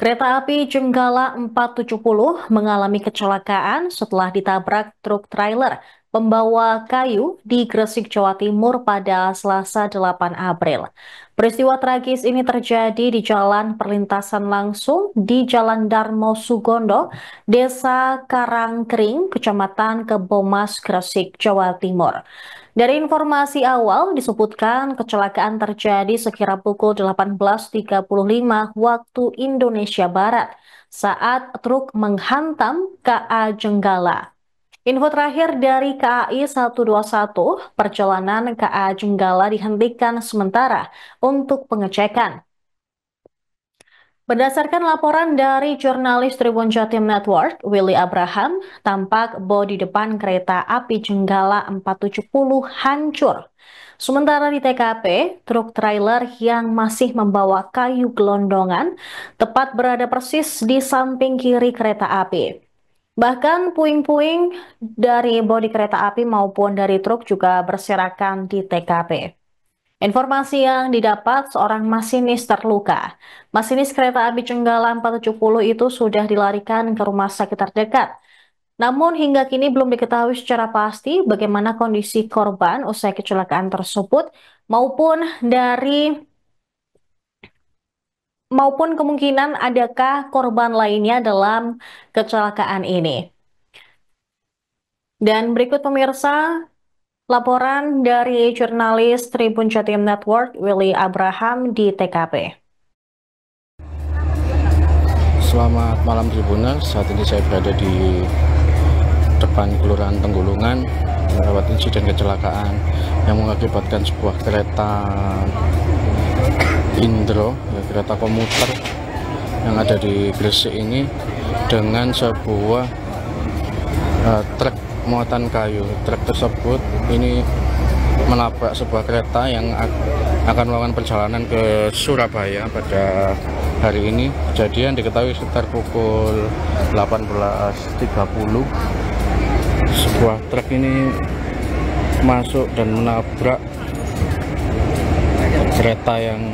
Kereta api Jenggala 470 mengalami kecelakaan setelah ditabrak truk trailer pembawa kayu di Gresik, Jawa Timur pada Selasa 8 April. Peristiwa tragis ini terjadi di jalan perlintasan langsung di Jalan Darmo Sugondo, Desa Karangkering, Kecamatan Kebomas, Gresik, Jawa Timur. Dari informasi awal disebutkan kecelakaan terjadi sekira pukul 18.35 waktu Indonesia Barat saat truk menghantam KA Jenggala. Info terakhir dari KAI 121, perjalanan KA Jenggala dihentikan sementara untuk pengecekan. Berdasarkan laporan dari jurnalis Tribun Jatim Network, Willy Abraham, tampak bodi depan kereta api Jenggala 470 hancur. Sementara di TKP, truk trailer yang masih membawa kayu gelondongan tepat berada persis di samping kiri kereta api. Bahkan puing-puing dari bodi kereta api maupun dari truk juga berserakan di TKP. Informasi yang didapat, seorang masinis terluka. Masinis kereta api Jenggala 470 itu sudah dilarikan ke rumah sakit terdekat. Namun hingga kini belum diketahui secara pasti bagaimana kondisi korban usai kecelakaan tersebut maupun kemungkinan adakah korban lainnya dalam kecelakaan ini. Dan berikut pemirsa, laporan dari jurnalis Tribun Jatim Network, Willy Abraham di TKP. Selamat malam Tribuners, saat ini saya berada di depan Kelurahan Tenggulungan lewat insiden kecelakaan yang mengakibatkan sebuah kereta Indro, kereta komuter yang ada di Gresik ini dengan sebuah truk muatan kayu. Truk tersebut ini menabrak sebuah kereta yang akan melakukan perjalanan ke Surabaya pada hari ini. Kejadian diketahui sekitar pukul 18.30. Sebuah truk ini masuk dan menabrak kereta yang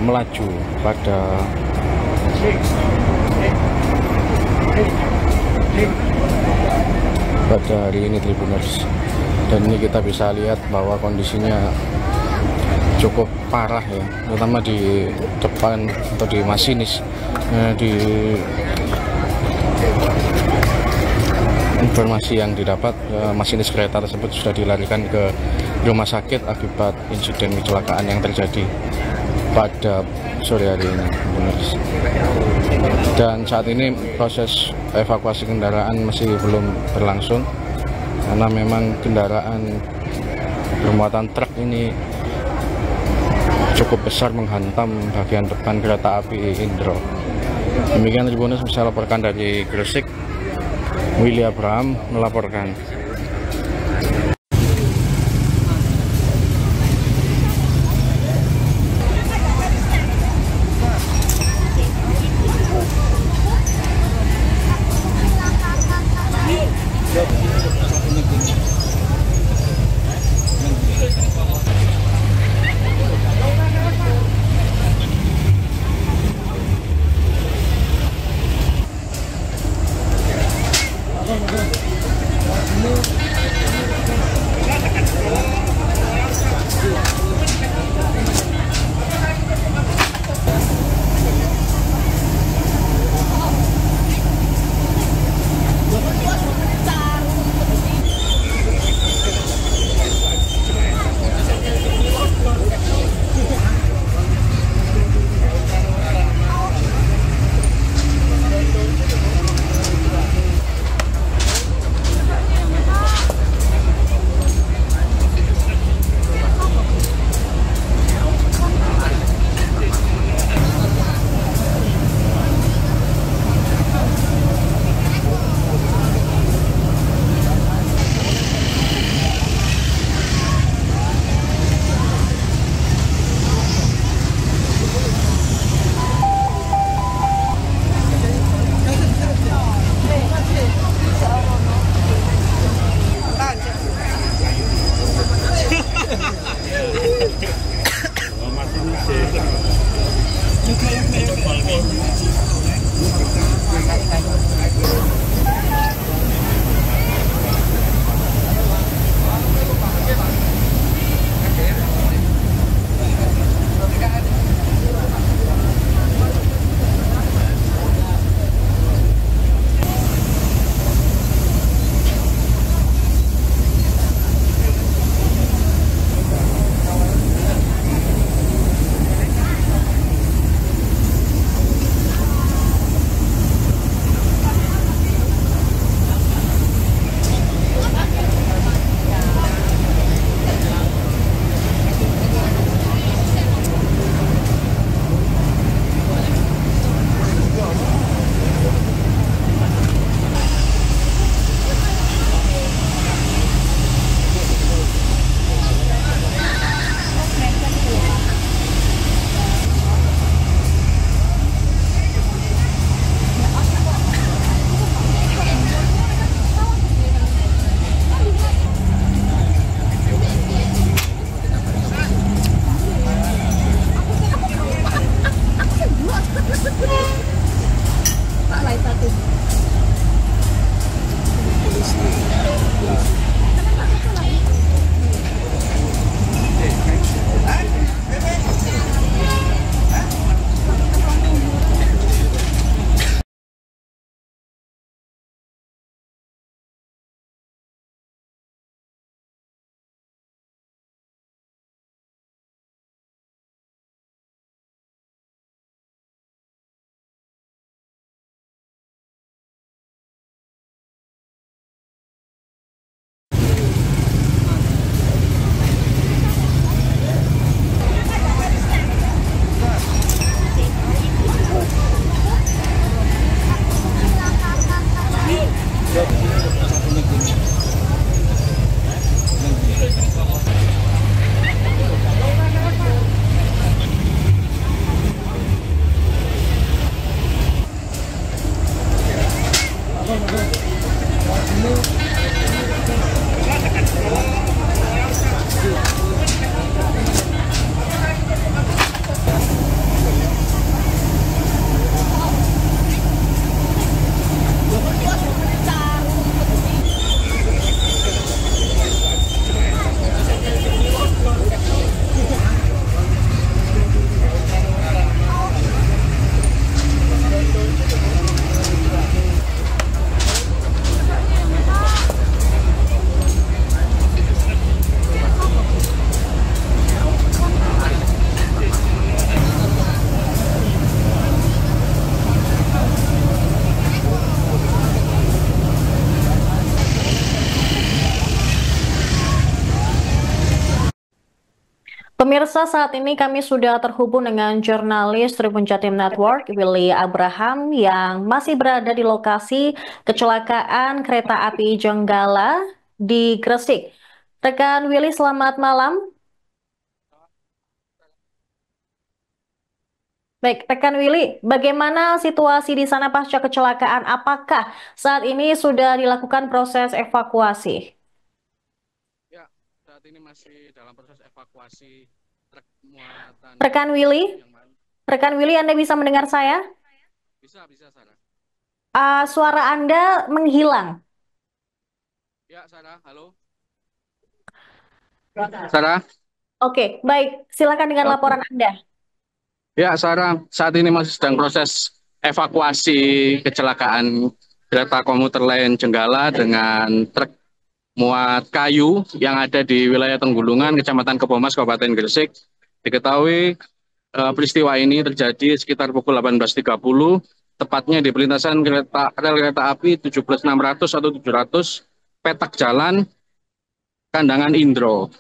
melaju pada hari ini Tribuners. Dan ini kita bisa lihat bahwa kondisinya cukup parah ya, terutama di depan atau di masinis. Di informasi yang didapat, masinis kereta tersebut sudah dilarikan ke rumah sakit akibat insiden kecelakaan yang terjadi pada sore hari ini. Dan saat ini proses evakuasi kendaraan masih belum berlangsung karena memang kendaraan bermuatan truk ini cukup besar menghantam bagian depan kereta api Indro. Demikian Tribuners, bisa laporkan dari Gresik, Willy Abraham melaporkan. Pemirsa, saat ini kami sudah terhubung dengan jurnalis Tribun Jatim Network, Willy Abraham, yang masih berada di lokasi kecelakaan kereta api Jenggala di Gresik. Rekan Willy, selamat malam. Baik, rekan Willy, bagaimana situasi di sana pasca kecelakaan? Apakah saat ini sudah dilakukan proses evakuasi? Ya, saat ini masih dalam proses evakuasi truk muatan Rekan Willy, yang mana. rekan Willy, Anda bisa mendengar saya? Bisa, Sarah. Suara Anda menghilang. Ya, Sarah, halo. Sarah? Oke, baik. Silakan dengan laporan Anda. Ya, Sarah, saat ini masih sedang proses evakuasi kecelakaan kereta komuter lain Jenggala dengan truk muat kayu yang ada di wilayah Tenggulungan, Kecamatan Kebomas, Kabupaten Gresik. Diketahui peristiwa ini terjadi sekitar pukul 18.30, tepatnya di perlintasan rel kereta api 17600 atau 700 petak jalan Kandangan Indro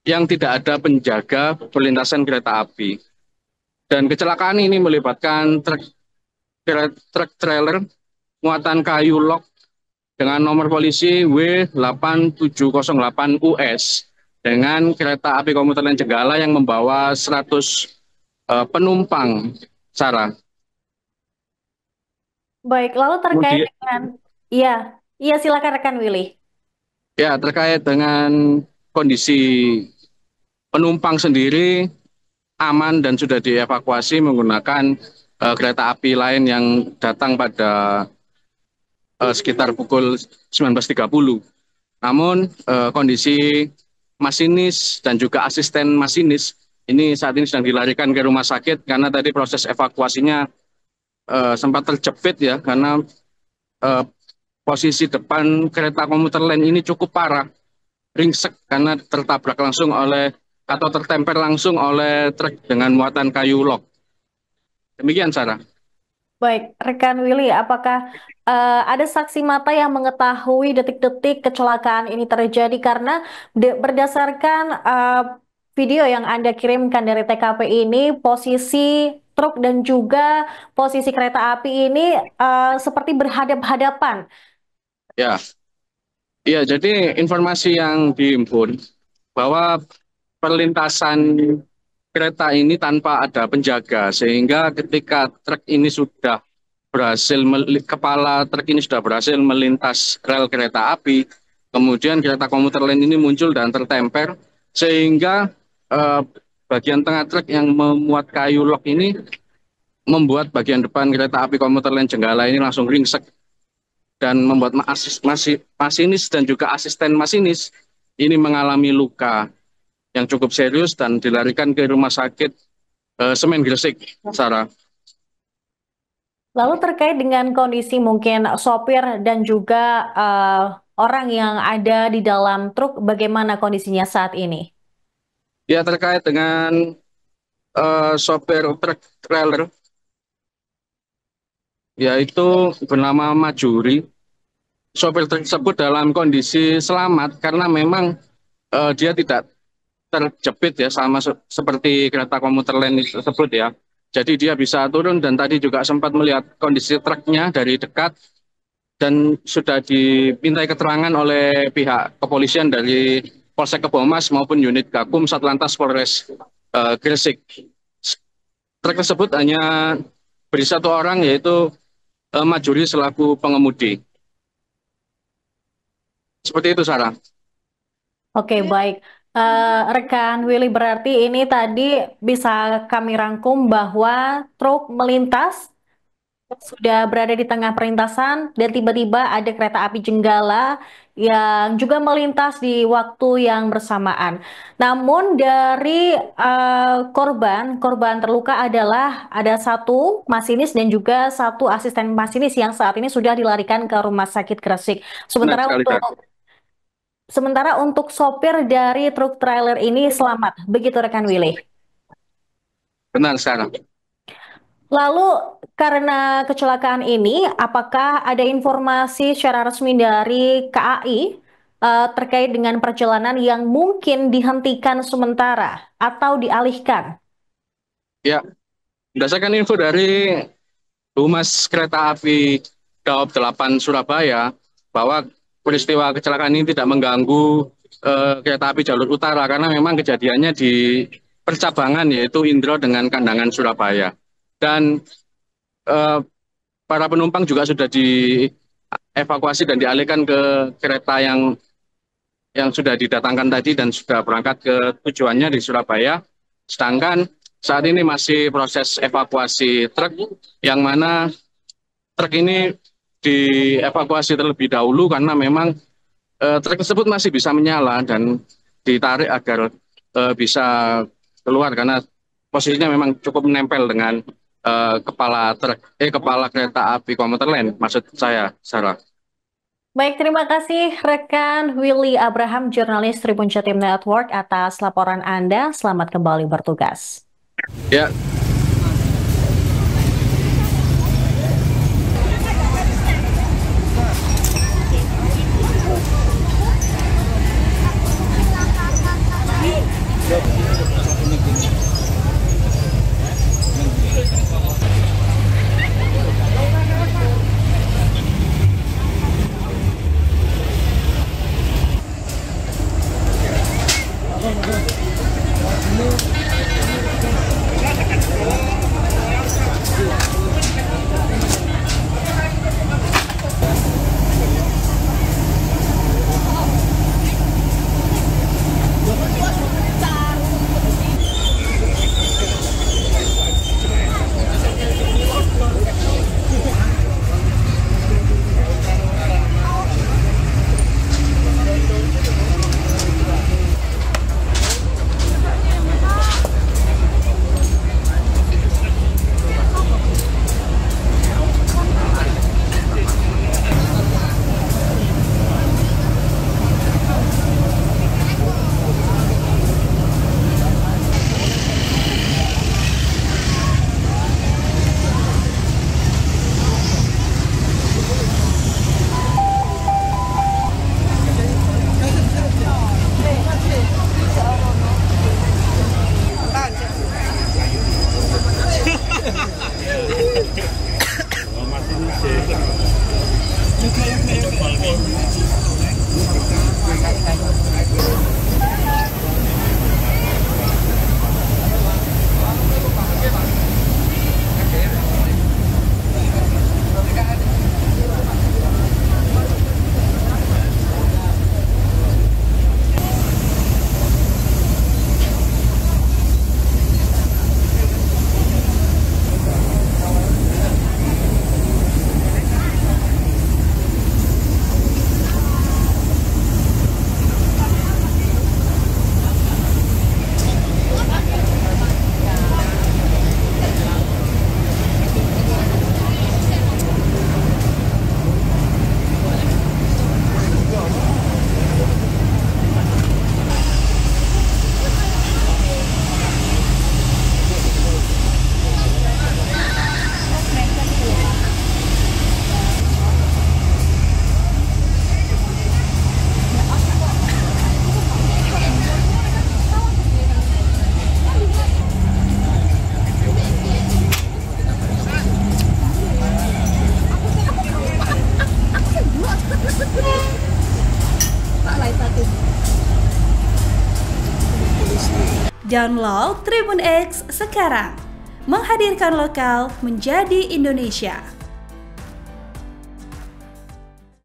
yang tidak ada penjaga perlintasan kereta api. Dan kecelakaan ini melibatkan truk trailer muatan kayu log dengan nomor polisi W8708US dengan kereta api komuter lain Jenggala yang membawa 100 penumpang, Sarah. Baik, lalu terkait Kemudian, dengan, iya, iya silakan rekan Willy. ya, terkait dengan kondisi penumpang sendiri aman dan sudah dievakuasi menggunakan kereta api lain yang datang pada sekitar pukul 19.30. Namun kondisi masinis dan juga asisten masinis ini saat ini sedang dilarikan ke rumah sakit karena tadi proses evakuasinya sempat terjepit ya, karena eh, posisi depan kereta komuter lain ini cukup parah, ringsek karena tertabrak langsung oleh atau tertemper langsung oleh truk dengan muatan kayu log. Demikian, Sarah. Baik, rekan Willy, apakah ada saksi mata yang mengetahui detik-detik kecelakaan ini terjadi? Karena berdasarkan video yang Anda kirimkan dari TKP ini, posisi truk dan juga posisi kereta api ini seperti berhadap-hadapan. Ya, iya. Jadi informasi yang dihimpun bahwa perlintasan kereta ini tanpa ada penjaga, sehingga ketika truk ini sudah kepala truk ini sudah berhasil melintas rel kereta api, kemudian kereta komuter lain ini muncul dan tertemper, sehingga eh, bagian tengah truk yang memuat kayu log ini membuat bagian depan kereta api komuter lain Jenggala ini langsung ringsek dan membuat masinis dan juga asisten masinis ini mengalami luka yang cukup serius dan dilarikan ke rumah sakit Semen Gresik, Sarah. Lalu terkait dengan kondisi mungkin sopir dan juga orang yang ada di dalam truk, bagaimana kondisinya saat ini? Ya, terkait dengan sopir truk trailer, yaitu bernama Majuri. Sopir tersebut dalam kondisi selamat karena memang dia tidak terjepit ya, sama seperti kereta komuter lain tersebut ya. Jadi dia bisa turun dan tadi juga sempat melihat kondisi truknya dari dekat dan sudah dimintai keterangan oleh pihak kepolisian dari Polsek Kebomas maupun unit Gakum Satlantas Polres Gresik. Truk tersebut hanya berisi satu orang, yaitu Majuri selaku pengemudi. Seperti itu, Sarah. Oke, baik. Rekan Willy, berarti ini tadi bisa kami rangkum bahwa truk melintas, sudah berada di tengah perlintasan, dan tiba-tiba ada kereta api Jenggala yang juga melintas di waktu yang bersamaan. Namun dari korban terluka adalah ada satu masinis dan juga satu asisten masinis yang saat ini sudah dilarikan ke Rumah Sakit Gresik. Benar sekali, Sarah. Sementara untuk sopir dari truk trailer ini selamat, begitu rekan Willy. Benar, Sarah. Lalu karena kecelakaan ini, apakah ada informasi secara resmi dari KAI terkait dengan perjalanan yang mungkin dihentikan sementara atau dialihkan? Ya, berdasarkan info dari Humas Kereta Api Daob 8 Surabaya bahwa peristiwa kecelakaan ini tidak mengganggu kereta api jalur utara karena memang kejadiannya di percabangan, yaitu Indro dengan Kandangan Surabaya. Dan para penumpang juga sudah dievakuasi dan dialihkan ke kereta yang sudah didatangkan tadi dan sudah berangkat ke tujuannya di Surabaya. Sedangkan saat ini masih proses evakuasi truk, yang mana truk ini dievakuasi terlebih dahulu karena memang truk tersebut masih bisa menyala dan ditarik agar bisa keluar karena posisinya memang cukup menempel dengan kepala kereta api komuter lain, maksud saya, Sarah. Baik, terima kasih rekan Willy Abraham, jurnalis Tribun Jatim Network atas laporan Anda. Selamat kembali bertugas. Ya. Download Tribun X sekarang. Menghadirkan lokal menjadi Indonesia.